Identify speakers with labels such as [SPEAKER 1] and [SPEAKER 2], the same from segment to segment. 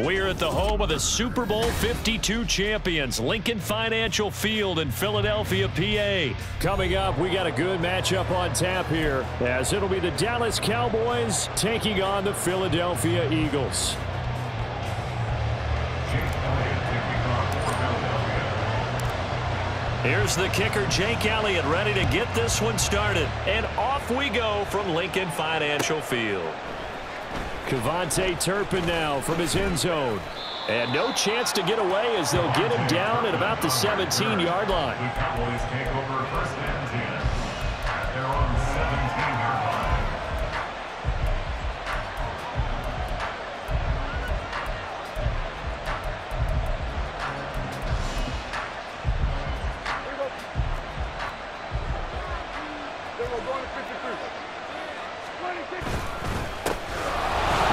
[SPEAKER 1] We're at the home of the Super Bowl 52 champions, Lincoln Financial Field in Philadelphia, PA. Coming up, we got a good matchup on tap here, as it'll be the Dallas Cowboys taking on the Philadelphia Eagles. Here's the kicker, Jake Elliott, ready to get this one started. And off we go from Lincoln Financial Field. Cavante Turpin now from his end zone. And no chance to get away as they'll get him down at about the 17-yard line.
[SPEAKER 2] The Cowboys take over first and 10 at their own 17-yard line.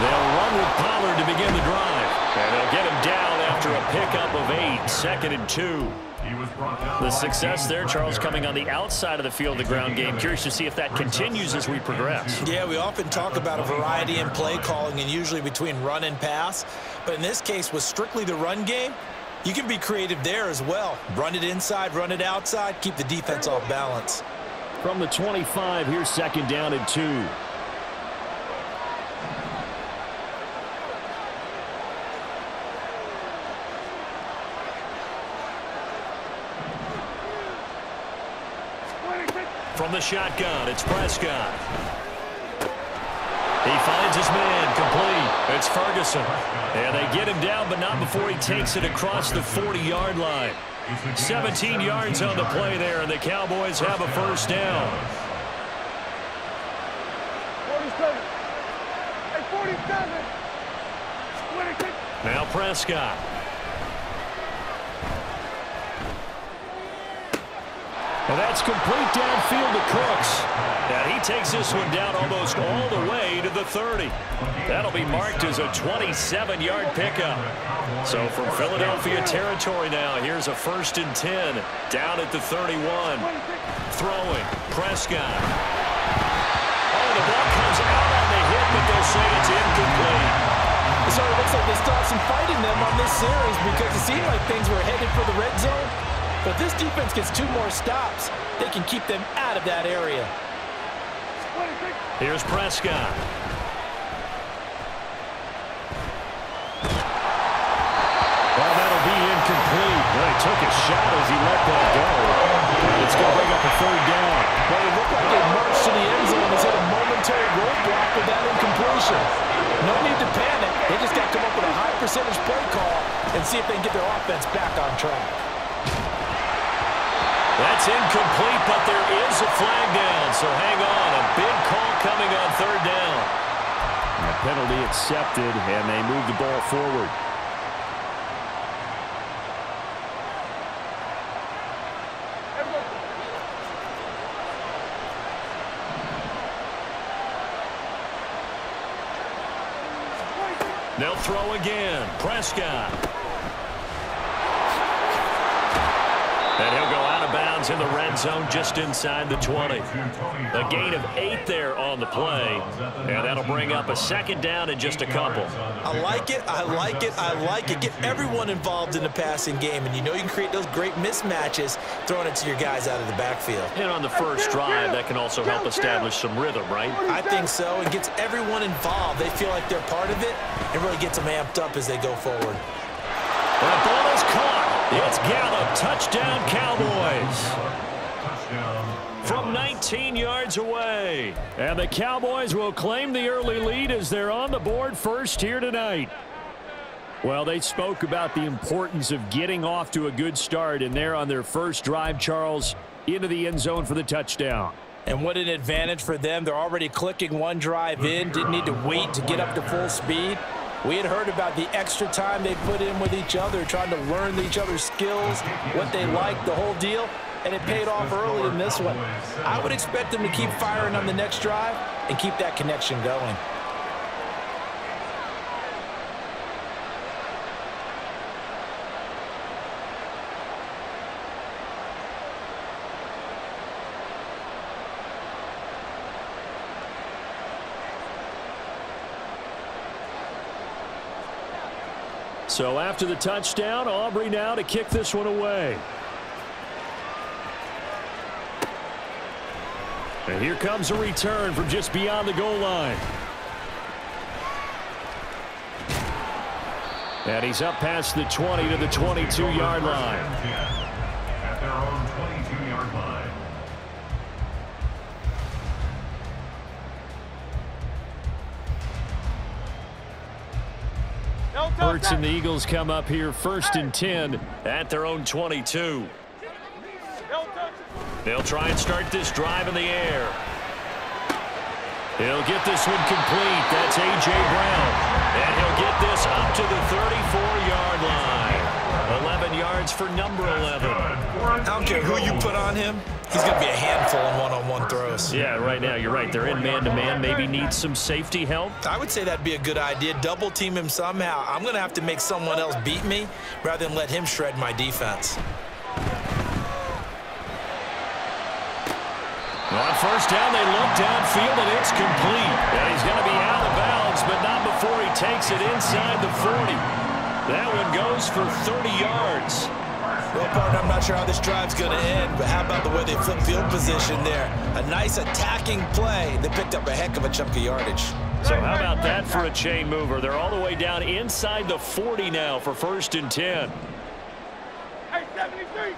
[SPEAKER 1] They'll run with Pollard to begin the drive. And they'll get him down after a pickup of 8, 2nd and 2. The success there, Charles, coming on the outside of the field, the ground game. Curious to see if that continues as we progress.
[SPEAKER 3] Yeah, we often talk about a variety in play calling and usually between run and pass. But in this case, with strictly the run game, you can be creative there as well. Run it inside, run it outside, keep the defense off balance.
[SPEAKER 1] From the 25, here's 2nd down and 2. From the shotgun, it's Prescott. He finds his man, complete. It's Ferguson. And they get him down, but not before he takes it across the 40-yard line. 17 yards on the play there, and the Cowboys have a first down.
[SPEAKER 4] 47.
[SPEAKER 1] Now Prescott. And that's complete downfield to Cooks. And he takes this one down almost all the way to the 30. That'll be marked as a 27-yard pickup. So from Philadelphia territory now, here's a 1st and 10 down at the 31. Throwing, Prescott. Oh, the ball comes out on the hit, but they'll say it's incomplete.
[SPEAKER 3] So it looks like they still have some fight in them on this series because it seemed like things were headed for the red zone. But this defense gets 2 more stops. They can keep them out of that area.
[SPEAKER 1] Here's Prescott. Well, that'll be incomplete. Well, he took a shot as he let that go. It's going to bring up a 3rd down.
[SPEAKER 3] Well, it looked like they marched to the end zone and hit a momentary roadblock with that incompletion. No need to panic. They just got to come up with a high percentage play call and see if they can get their offense back on track.
[SPEAKER 1] That's incomplete, but there is a flag down, so hang on. A big call coming on 3rd down. And the penalty accepted, and they move the ball forward. They'll throw again. Prescott. And he'll go out of bounds in the red zone just inside the 20. A gain of 8 there on the play. And that'll bring up a 2nd down in just a couple.
[SPEAKER 3] I like it, I like it, I like it. Get everyone involved in the passing game. And you know you can create those great mismatches throwing it to your guys out of the backfield.
[SPEAKER 1] And on the first drive, that can also help establish some rhythm, right?
[SPEAKER 3] I think so. It gets everyone involved. They feel like they're part of it. It really gets them amped up as they go forward.
[SPEAKER 1] That ball is caught. It's Gallup. Touchdown, Cowboys. From 19 yards away. And the Cowboys will claim the early lead as they're on the board first here tonight. Well, they spoke about the importance of getting off to a good start, and they're on their first drive, Charles, into the end zone for the touchdown.
[SPEAKER 3] And what an advantage for them. They're already clicking one drive in, didn't need to wait to get up to full speed. We had heard about the extra time they put in with each other, trying to learn each other's skills, what they like, the whole deal, and it paid off early in this one. I would expect them to keep firing on the next drive and keep that connection going.
[SPEAKER 1] So after the touchdown, Aubrey now to kick this one away. And here comes a return from just beyond the goal line. And he's up past the 20 to the 22-yard line.
[SPEAKER 2] At their own 22-yard line.
[SPEAKER 1] Hurts and the Eagles come up here 1st and 10 at their own 22. They'll try and start this drive in the air. He'll get this one complete. That's A.J. Brown. And he'll get this up to the 34-yard line. 11 yards for number 11.
[SPEAKER 3] I don't care who you put on him. He's going to be a handful in one-on-one throws.
[SPEAKER 1] Yeah, right now, you're right. They're in man-to-man. Maybe needs some safety help.
[SPEAKER 3] I would say that'd be a good idea. Double team him somehow. I'm going to have to make someone else beat me rather than let him shred my defense.
[SPEAKER 1] On first down, they look downfield, and it's complete. And he's going to be out of bounds, but not before he takes it inside the 40. That one goes for 30 yards.
[SPEAKER 3] Well, partner, I'm not sure how this drive's going to end, but how about the way they flip field position there? A nice attacking play. They picked up a heck of a chunk of yardage.
[SPEAKER 1] So how about that for a chain mover? They're all the way down inside the 40 now for 1st and 10.
[SPEAKER 4] Hey, 73.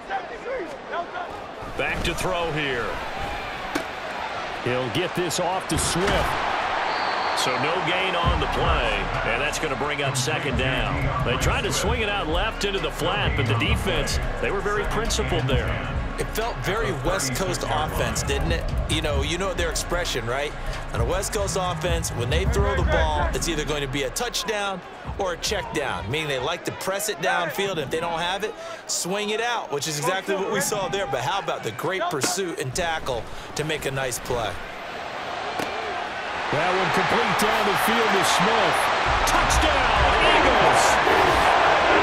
[SPEAKER 1] Back to throw here. He'll get this off to Swift. So no gain on the play, and that's going to bring up 2nd down. They tried to swing it out left into the flat, but the defense, they were very principled there.
[SPEAKER 3] It felt very West Coast offense, didn't it? You know their expression, right? On a West Coast offense, when they throw the ball, it's either going to be a touchdown or a check down, meaning they like to press it downfield, and if they don't have it, swing it out, which is exactly what we saw there. But how about the great pursuit and tackle to make a nice play?
[SPEAKER 1] That one complete down the field to Smith. Touchdown, Eagles!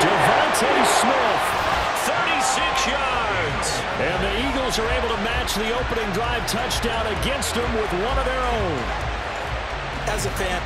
[SPEAKER 1] Devontae Smith, 36 yards. And the Eagles are able to match the opening drive touchdown against them with one of their own.
[SPEAKER 3] As a fan,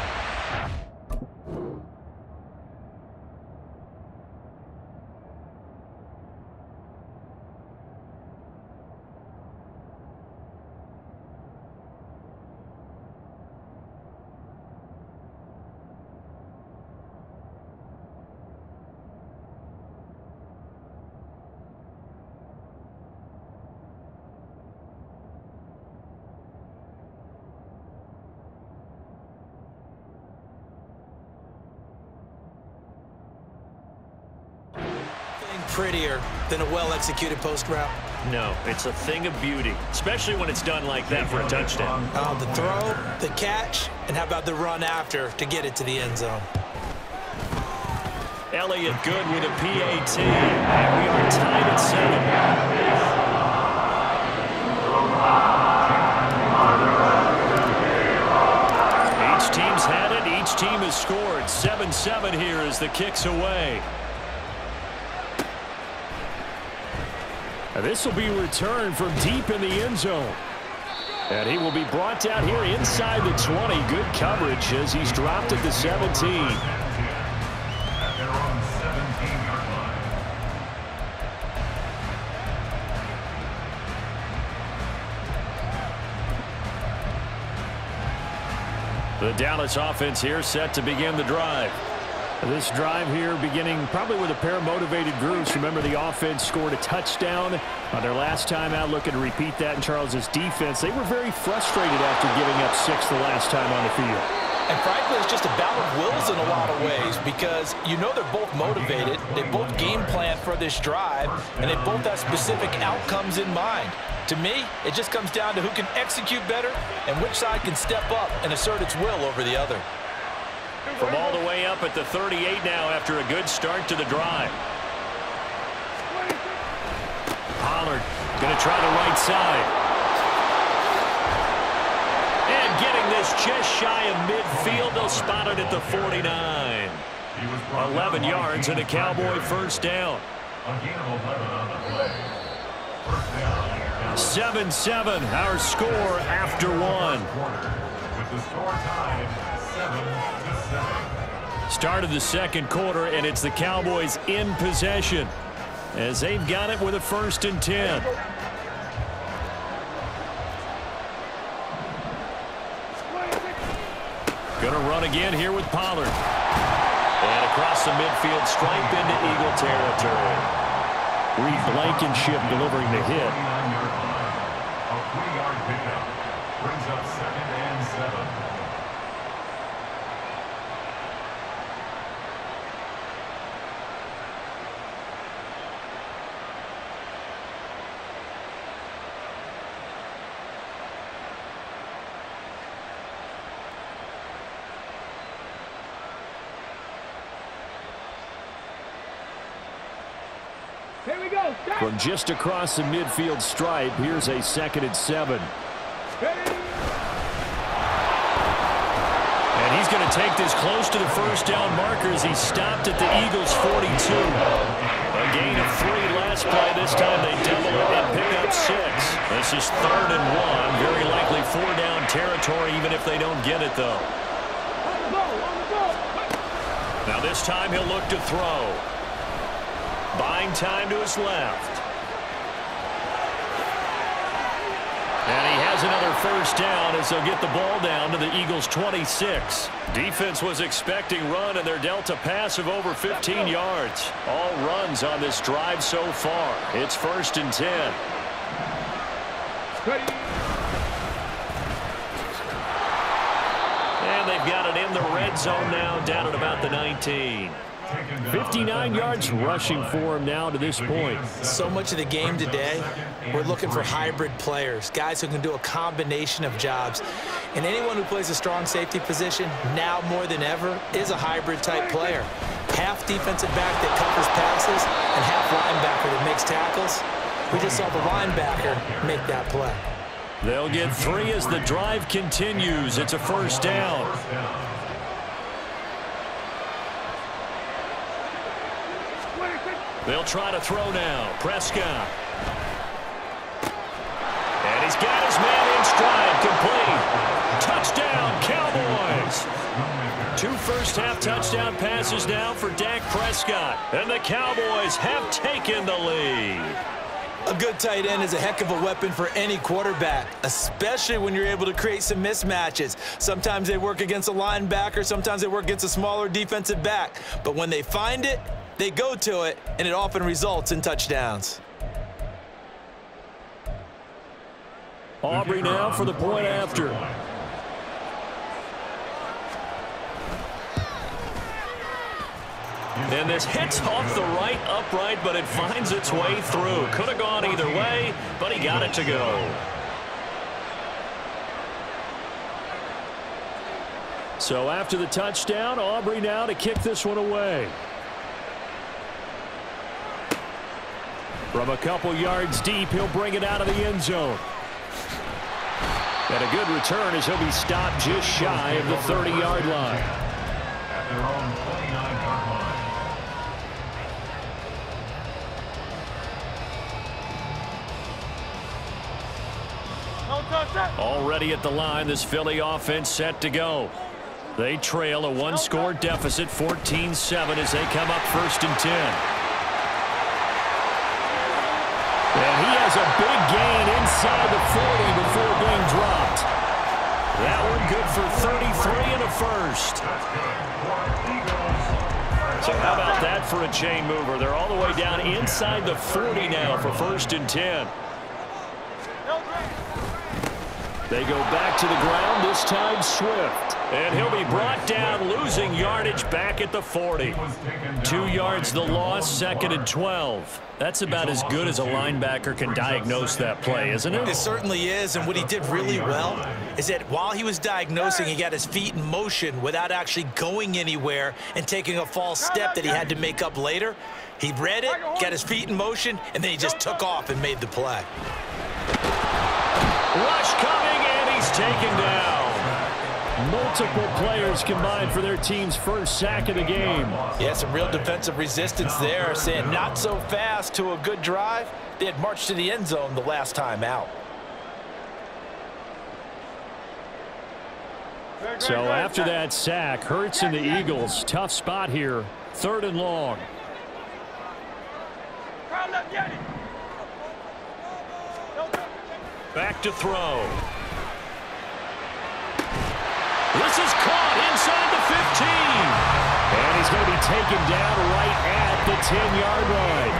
[SPEAKER 3] prettier than a well-executed post route.
[SPEAKER 1] No, it's a thing of beauty, especially when it's done like that for a touchdown.
[SPEAKER 3] The throw, the catch, and how about the run after to get it to the end zone?
[SPEAKER 1] Elliott good with a PAT, and we are tied at 7. Each team's had it. Each team has scored. 7-7 here as the kick's away. This will be returned from deep in the end zone. And he will be brought down here inside the 20. Good coverage as he's dropped at the 17.
[SPEAKER 2] At their own 17-yard line.
[SPEAKER 1] The Dallas offense here set to begin the drive. This drive here beginning probably with a pair of motivated groups. Remember, the offense scored a touchdown on their last time out, looking to repeat that in Charles's defense. They were very frustrated after giving up 6 the last time on the field.
[SPEAKER 3] And frankly, it's just a battle of wills in a lot of ways because they're both motivated. They both game plan for this drive, and they both have specific outcomes in mind. To me, it just comes down to who can execute better and which side can step up and assert its will over the other.
[SPEAKER 1] From all the way up at the 38 now after a good start to the drive. Pollard going to try the right side. And getting this just shy of midfield. They'll spot it at the 49. 11 yards and a Cowboy first down. 7-7, our score after one.
[SPEAKER 2] With the score tied 7-7.
[SPEAKER 1] Start of the second quarter, and it's the Cowboys in possession as they've got it with a 1st and 10. Going to run again here with Pollard. And across the midfield stripe into Eagle territory. Reed Blankenship delivering the hit.
[SPEAKER 2] A 3-yard pickup brings up 2nd and 7.
[SPEAKER 4] Here we go. Stop.
[SPEAKER 1] From just across the midfield stripe, here's a 2nd and 7.
[SPEAKER 4] Ready.
[SPEAKER 1] And he's going to take this close to the 1st down marker as he stopped at the Eagles' 42. A gain of 3 last play. This time they double it and pick up 6. This is 3rd and 1. Very likely 4-down territory, even if they don't get it, though.
[SPEAKER 4] On the go.
[SPEAKER 1] Now this time he'll look to throw. Buying time to his left. And he has another 1st down as they'll get the ball down to the Eagles' 26. Defense was expecting run, and they're dealt a pass of over 15 yards. All runs on this drive so far. It's 1st and 10.
[SPEAKER 4] Ready.
[SPEAKER 1] And they've got it in the red zone now, down at about the 19. 59 yards rushing for him now to this point.
[SPEAKER 3] So much of the game today, we're looking for hybrid players, guys who can do a combination of jobs. And anyone who plays a strong safety position, now more than ever, is a hybrid-type player. Half defensive back that covers passes and half linebacker that makes tackles. We just saw the linebacker make that play.
[SPEAKER 1] They'll get 3 as the drive continues. It's a 1st down. They'll try to throw now. Prescott. And he's got his man in stride. Complete. Touchdown, Cowboys. 2 first-half touchdown passes now for Dak Prescott. And the Cowboys have taken the lead.
[SPEAKER 3] A good tight end is a heck of a weapon for any quarterback, especially when you're able to create some mismatches. Sometimes they work against a linebacker. Sometimes they work against a smaller defensive back. But when they find it, they go to it, and it often results in touchdowns.
[SPEAKER 1] Aubrey now for the point after. And this hits off the right upright, but it finds its way through. Could have gone either way, but he got it to go. So after the touchdown, Aubrey now to kick this one away. From a couple yards deep, he'll bring it out of the end zone. And a good return as he'll be stopped just shy of the 30-yard line.
[SPEAKER 2] At their own 29-yard line.
[SPEAKER 1] Already at the line, this Philly offense set to go. They trail a 1-score deficit, 14-7, as they come up 1st and 10. And he has a big gain inside the 40 before being dropped. That one good for 33 and a 1st. So how about that for a chain mover? They're all the way down inside the 40 now for 1st and 10. They go back to the ground, this time Swift. And he'll be brought down, losing yardage back at the 40. 2 yards the loss, 2nd and 12. That's about as good as a linebacker can diagnose that play, isn't it?
[SPEAKER 3] It certainly is, and what he did really well is that while he was diagnosing, he got his feet in motion without actually going anywhere and taking a false step that he had to make up later. He read it, got his feet in motion, and then he just took off and made the play.
[SPEAKER 1] Rush coming, and he's taken down. Multiple players combined for their team's first sack of the game.
[SPEAKER 3] Yeah, some real defensive resistance there, saying not so fast to a good drive. They had marched to the end zone the last time out.
[SPEAKER 1] So after that sack, Hurts and the Eagles, tough spot here, 3rd and long. Back to throw. This is caught inside the 15. And he's going to be taken down right at the 10-yard line.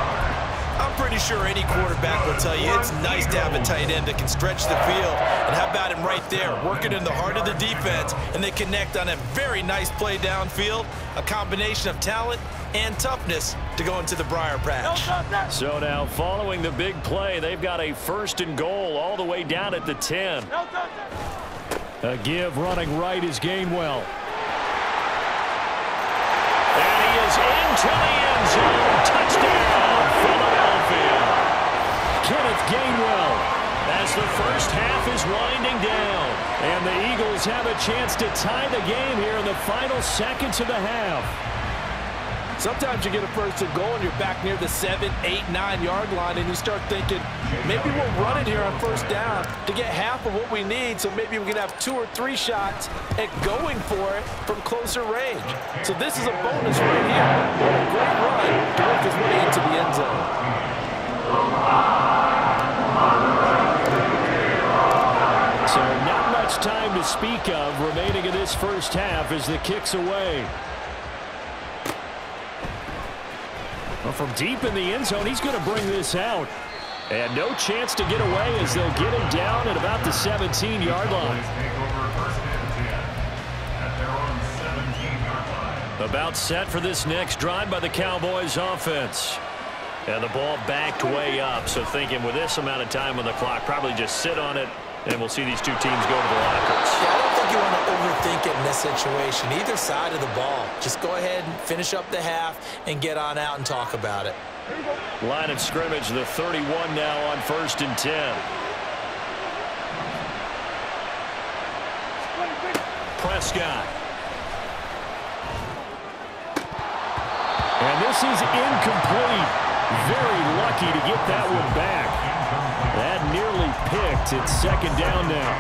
[SPEAKER 3] I'm pretty sure any quarterback will tell you it's nice to have a tight end that can stretch the field. And how about him right there, working in the heart of the defense, and they connect on a very nice play downfield, a combination of talent and toughness to go into the briar patch.
[SPEAKER 1] So now following the big play, they've got a 1st and goal all the way down at the 10. A give running right is Gainwell. And he is into the end zone. Touchdown, Philadelphia. Kenneth Gainwell as the first half is winding down. And the Eagles have a chance to tie the game here in the final seconds of the half.
[SPEAKER 3] Sometimes you get a 1st and goal and you're back near the 7, 8, 9-yard line and you start thinking, maybe we'll run it here on 1st down to get half of what we need, so maybe we can have 2 or 3 shots at going for it from closer range. So this is a bonus right here. What a great run to work his way into the end zone.
[SPEAKER 1] So not much time to speak of remaining in this first half as the kick's away. Well, from deep in the end zone, he's going to bring this out. And no chance to get away as they'll get him down at about the 17-yard line. About set for this next drive by the Cowboys offense. And the ball backed way up, so thinking with this amount of time on the clock, probably just sit on it, and we'll see these two teams go to the lockers.
[SPEAKER 3] Yeah, I don't think you want to overthink it in this situation. Either side of the ball. Just go ahead and finish up the half and get on out and talk about it.
[SPEAKER 1] Line of scrimmage, the 31 now on 1st and 10. Prescott. And this is incomplete. Very lucky to get that one back. That nearly picked. It's 2nd down now.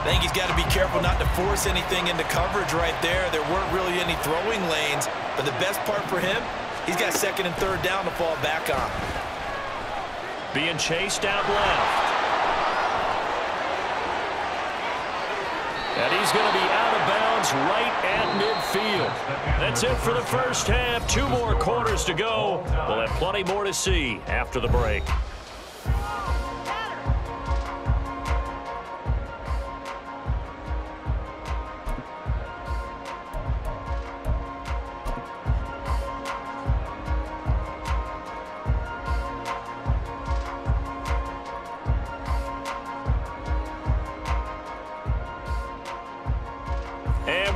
[SPEAKER 3] I think he's got to be careful not to force anything into coverage right there. There weren't really any throwing lanes, but the best part for him, he's got 2nd and 3rd down to fall back on.
[SPEAKER 1] Being chased out left. And he's going to be out of bounds right at midfield. That's it for the first half. 2 more quarters to go. We'll have plenty more to see after the break.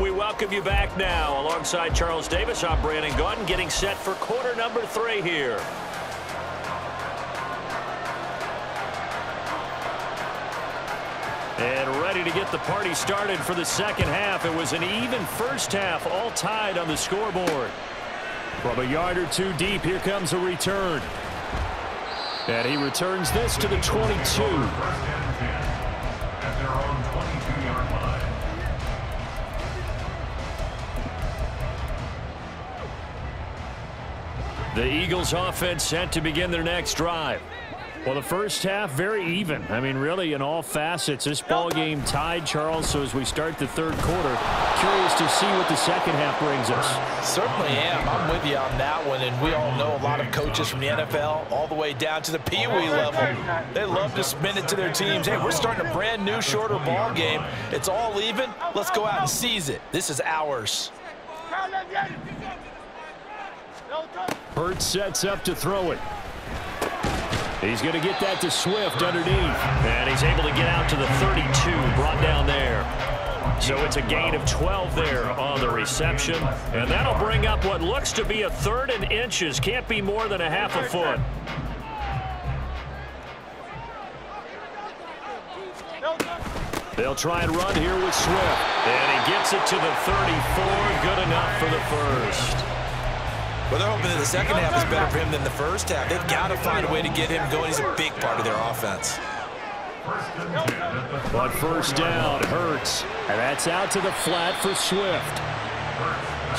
[SPEAKER 1] We welcome you back now. Alongside Charles Davis, I'm Brandon Gaudin, getting set for quarter number 3 here. And ready to get the party started for the second half. It was an even first half, all tied on the scoreboard. From a yard or 2 deep, here comes a return. And he returns this to the 22. The Eagles offense set to begin their next drive. Well, the first half, very even. I mean, really, in all facets, this ball game tied, Charles. So as we start the 3rd quarter, curious to see what the second half brings us.
[SPEAKER 3] Certainly am. I'm with you on that one. And we all know a lot of coaches from the NFL all the way down to the Pee Wee level. They love to spin it to their teams. Hey, we're starting a brand new, shorter ball game. It's all even. Let's go out and seize it. This is ours.
[SPEAKER 1] Hurts sets up to throw it. He's going to get that to Swift underneath. And he's able to get out to the 32, brought down there. So it's a gain of 12 there on the reception. And that'll bring up what looks to be a 3rd and inches. Can't be more than a half a foot. They'll try and run here with Swift. And he gets it to the 34. Good enough for the first.
[SPEAKER 3] Well, they're hoping that the second half is better for him than the first half. They've got to find a way to get him going. He's a big part of their offense.
[SPEAKER 1] But first down hurts. And that's out to the flat for Swift.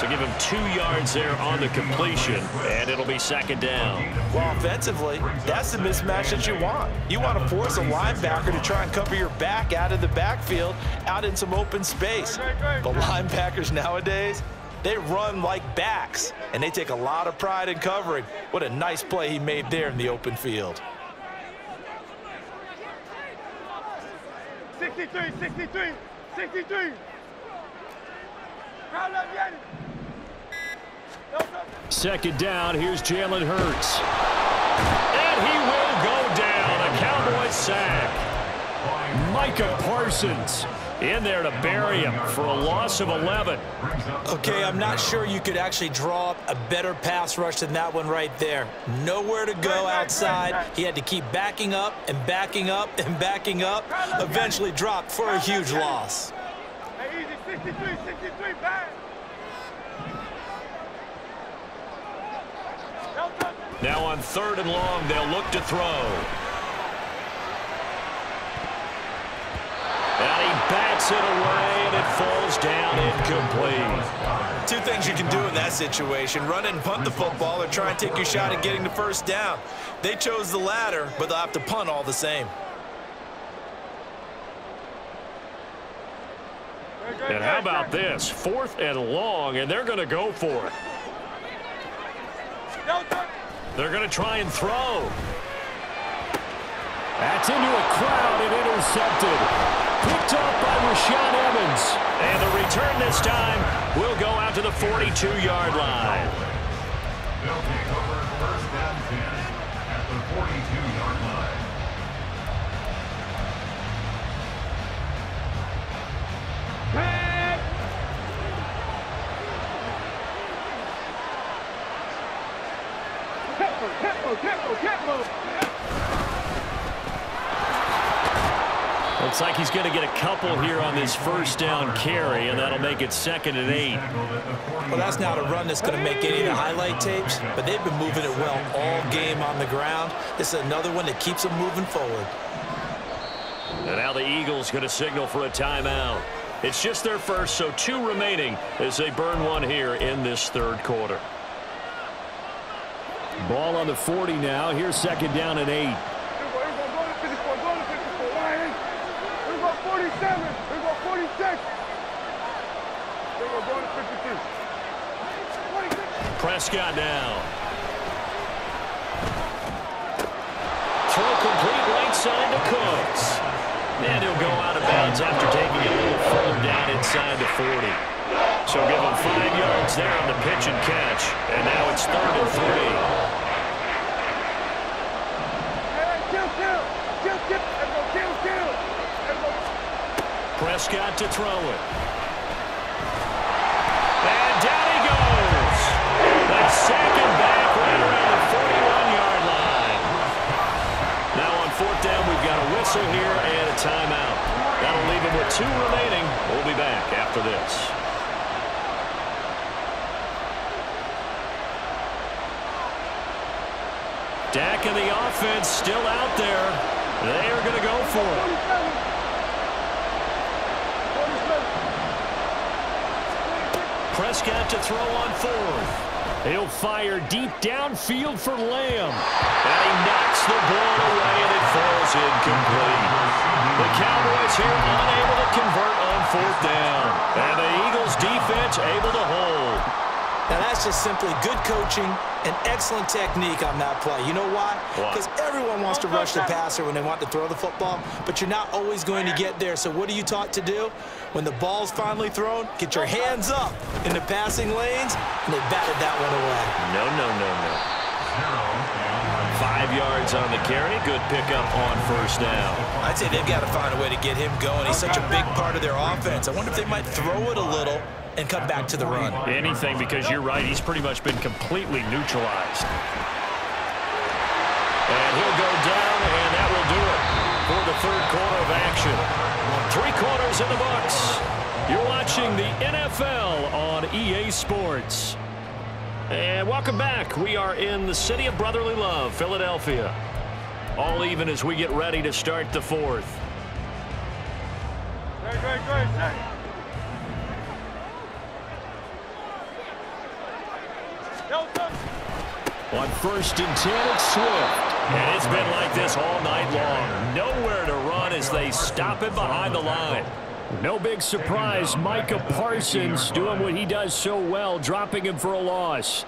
[SPEAKER 1] So give him 2 yards there on the completion, and it'll be second down.
[SPEAKER 3] Well, offensively, that's the mismatch that you want. You want to force a linebacker to try and cover your back out of the backfield, out in some open space. But linebackers nowadays, they run like backs, and they take a lot of pride in covering. What a nice play he made there in the open field.
[SPEAKER 4] 63, 63, 63.
[SPEAKER 1] Second down, here's Jalen Hurts. And he will go down. A Cowboys sack. Micah Parsons in there to bury him for a loss of 11.
[SPEAKER 3] Okay, I'm not sure you could actually draw up a better pass rush than that one right there. Nowhere to go outside. He had to keep backing up and backing up and backing up. Eventually dropped for a huge loss.
[SPEAKER 4] Hey, easy, 63, 63, back.
[SPEAKER 1] Now on 3rd and long, they'll look to throw. And he bats it away, and it falls down incomplete.
[SPEAKER 3] 2 things you can do in that situation: run and punt the football, or try and take your shot at getting the first down. They chose the latter, but they'll have to punt all the same.
[SPEAKER 1] And how about this? 4th and long, and they're going to go for it. They're going to try and throw. That's into a crowd and intercepted. Picked off by Rashaan Evans. And the return this time will go out to the 42-yard line.
[SPEAKER 2] They'll take over first and 10 at the 42-yard line.
[SPEAKER 1] Looks like he's going to get a couple here on this first down carry, and that'll make it 2nd and 8.
[SPEAKER 3] Well, that's not a run that's going to make any of the highlight tapes, but they've been moving it well all game on the ground. This is another one that keeps them moving forward.
[SPEAKER 1] And now the Eagles going to signal for a timeout. It's just their first, so 2 remaining as they burn one here in this 3rd quarter. Ball on the 40 now. Here's 2nd down and 8.
[SPEAKER 4] 47. Here we go, 46. Here we go, going to 52. 46.
[SPEAKER 1] Prescott now. Throw complete right side to Cooks. And he'll go out of bounds after taking a little further down inside the 40. So give him 5 yards there on the pitch and catch. And now it's 3rd and 3. Prescott to throw it. And down he goes. They sack him back right around the 41-yard line. Now on 4th down, we've got a whistle here and a timeout. That'll leave him with 2 remaining. We'll be back after this. Dak and the offense still out there. They are going to go for it. Prescott to throw on 4th. He'll fire deep downfield for Lamb. And he knocks the ball away, and it falls incomplete. The Cowboys here unable to convert on 4th down. And the Eagles defense able to hold.
[SPEAKER 3] Now, that's just simply good coaching and excellent technique on that play. You know why? Because everyone wants to rush the passer when they want to throw the football, but you're not always going to get there. So what are you taught to do? When the ball's finally thrown, get your hands up in the passing lanes, and they batted that one away.
[SPEAKER 1] No. 5 yards on the carry. Good pickup on 1st down.
[SPEAKER 3] I'd say they've got to find a way to get him going. He's such a big part of their offense. I wonder if they might throw it a little and come back to the run.
[SPEAKER 1] Anything, because you're right. He's pretty much been completely neutralized. And he'll go down, and that will do it for the 3rd quarter of action. 3 quarters in the books. You're watching the NFL on EA Sports. And welcome back. We are in the city of brotherly love, Philadelphia. All even as we get ready to start the fourth.
[SPEAKER 4] Great.
[SPEAKER 1] On 1st and 10, it's Swift. And it's been like this all night long. Nowhere to run as they stop it behind the line. No big surprise. Micah Parsons doing what he does so well, dropping him for a loss.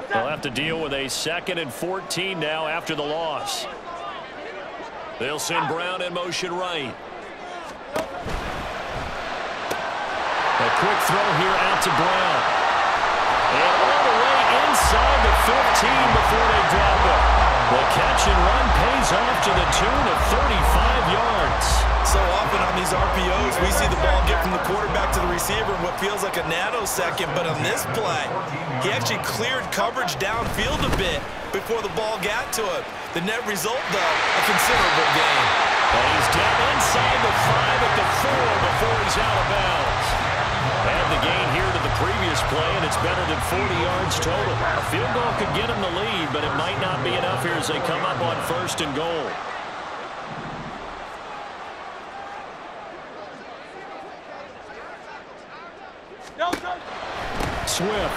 [SPEAKER 1] They'll have to deal with a 2nd and 14 now after the loss. They'll send Brown in motion right. A quick throw here out to Brown. And all the way inside the 15 before they drop it. The catch and run pays off to the tune of 35 yards.
[SPEAKER 5] So often on these RPOs, we see the ball get from the quarterback to the receiver in what feels like a nanosecond. But on this play, he actually cleared coverage downfield a bit before the ball got to him. The net result, though, a considerable gain.
[SPEAKER 1] And he's down inside the 5 at the 4 before he's out of bounds. Add the gain here to the previous play, and it's better than 40 yards total. A field goal could get him the lead, but it might not be enough here as they come up on 1st and goal. Swift.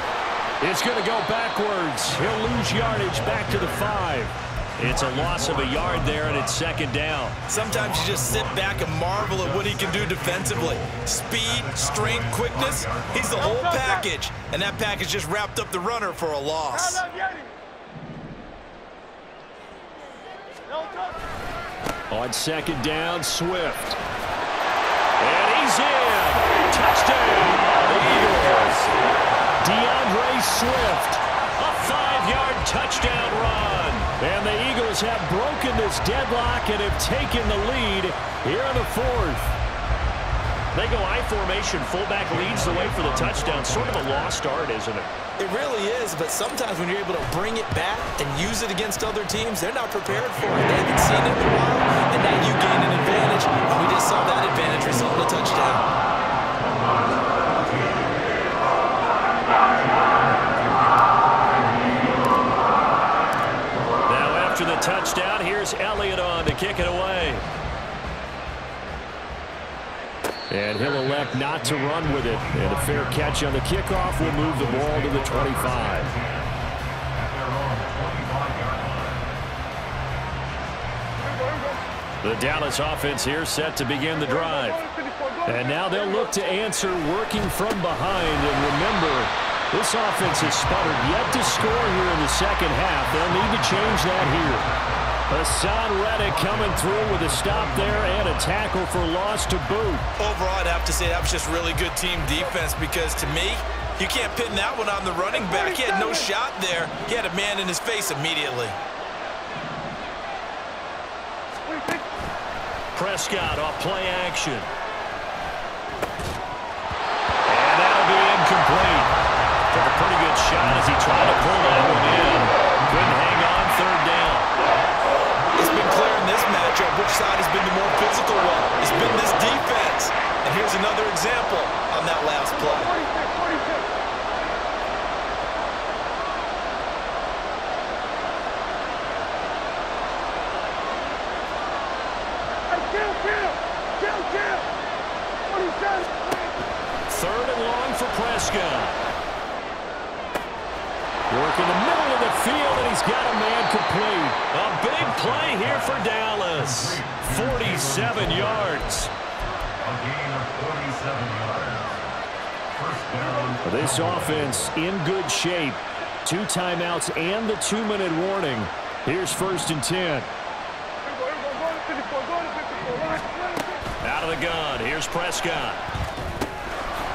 [SPEAKER 1] It's going to go backwards. He'll lose yardage back to the 5. It's a loss of a yard there, and it's 2nd down.
[SPEAKER 5] Sometimes you just sit back and marvel at what he can do defensively. Speed, strength, quickness, he's the whole package. And that package just wrapped up the runner for a loss.
[SPEAKER 1] On 2nd down, Swift. And he's in. Touchdown, the Eagles. DeAndre Swift, a 5-yard touchdown run. And the Eagles have broken this deadlock and have taken the lead here in the 4th. They go I formation. Fullback leads the way for the touchdown. Sort of a lost art, isn't it?
[SPEAKER 5] It really is, but sometimes when you're able to bring it back and use it against other teams, they're not prepared for it. They haven't seen it in a while, and now you gain an advantage. And we just saw that advantage result in a touchdown.
[SPEAKER 1] The touchdown. Here's Elliott on to kick it away. And he'll elect not to run with it. And a fair catch on the kickoff will move the ball to the 25. The Dallas offense here set to begin the drive. And now they'll look to answer working from behind. And remember, this offense has sputtered yet to score here in the 2nd half. They'll need to change that here. Hassan Reddick coming through with a stop there and a tackle for loss to boot.
[SPEAKER 5] Overall, I'd have to say that was just really good team defense because to me, you can't pin that one on the running back. He had no shot there. He had a man in his face immediately.
[SPEAKER 1] Prescott off play action. And that'll be incomplete. Took a pretty good shot as he tried to pull that one in. Couldn't hang on 3rd down.
[SPEAKER 5] It's been clear in this matchup which side has been the more physical one. It's been this defense. And here's another example on that last play.
[SPEAKER 1] Third and long for Prescott. Work in the middle of the field, and he's got a man complete. A big play here for Dallas. 47 yards.
[SPEAKER 2] A gain of 47 yards. First down.
[SPEAKER 1] This offense in good shape. 2 timeouts and the 2-minute warning. Here's 1st and 10. Out of the gun. Here's Prescott.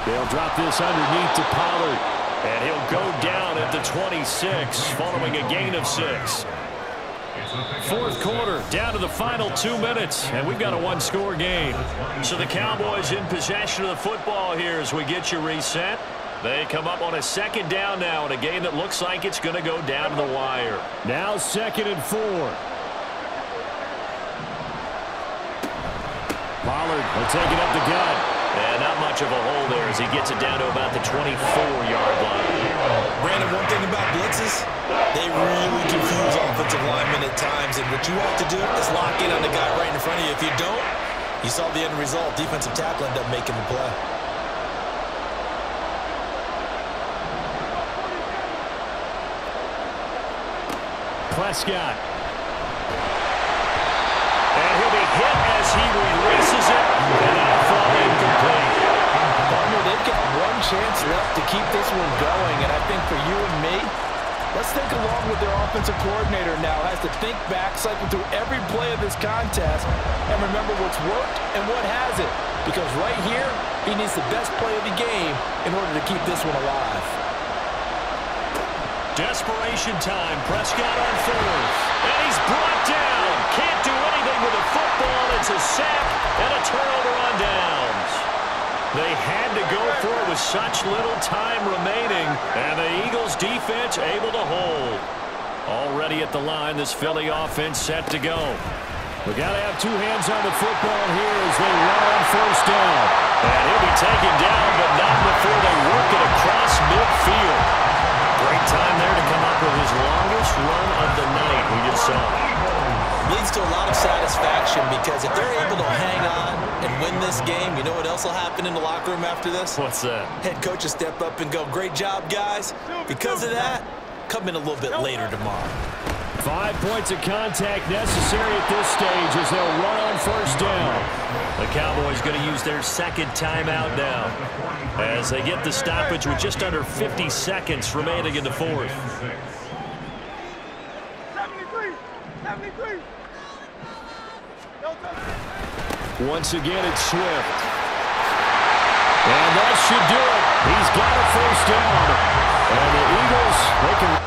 [SPEAKER 1] They'll drop this underneath to Pollard. And he'll go down at the 26 following a gain of 6. 4th quarter, down to the final 2 minutes, and we've got a 1-score game. So the Cowboys in possession of the football here as we get you reset. They come up on a 2nd down now in a game that looks like it's going to go down to the wire. Now 2nd and 4. Pollard will take it up the gut. And not much of a hole there as he gets it down to about the 24-yard line.
[SPEAKER 5] Brandon, one thing about blitzes, they really confuse offensive linemen at times, and what you have to do is lock in on the guy right in front of you. If you don't, you saw the end result. Defensive tackle ended up making the play.
[SPEAKER 1] Prescott. And he'll be hit as he releases it. And that'll fall incomplete.
[SPEAKER 3] Partner, they've got one chance left to keep this one going, and I think for you and me, let's think along with their offensive coordinator now. Has to think back, cycle through every play of this contest, and remember what's worked and what hasn't. Because right here, he needs the best play of the game in order to keep this one alive.
[SPEAKER 1] Desperation time. Prescott on fourth. And he's brought down. Can't do anything with the football. It's a sack and a turnover on downs. They had to go for it with such little time remaining. And the Eagles defense able to hold. Already at the line, this Philly offense set to go. We got to have two hands on the football here as they run on first down. And he'll be taken down, but not before they work it across midfield. Great time there to come up with his longest run of the night we just saw.
[SPEAKER 5] Leads to a lot of satisfaction because if they're able to hang on and win this game, you know what else will happen in the locker room after this?
[SPEAKER 1] What's that?
[SPEAKER 5] Head coach will step up and go, great job, guys. Because of that, come in a little bit later tomorrow.
[SPEAKER 1] 5 points of contact necessary at this stage as they'll run on first down. The Cowboys going to use their second timeout now as they get the stoppage with just under 50 seconds remaining in the fourth.
[SPEAKER 4] 73. 73.
[SPEAKER 1] Once again, it's Swift. And that should do it. He's got a first down. And the Eagles, they can...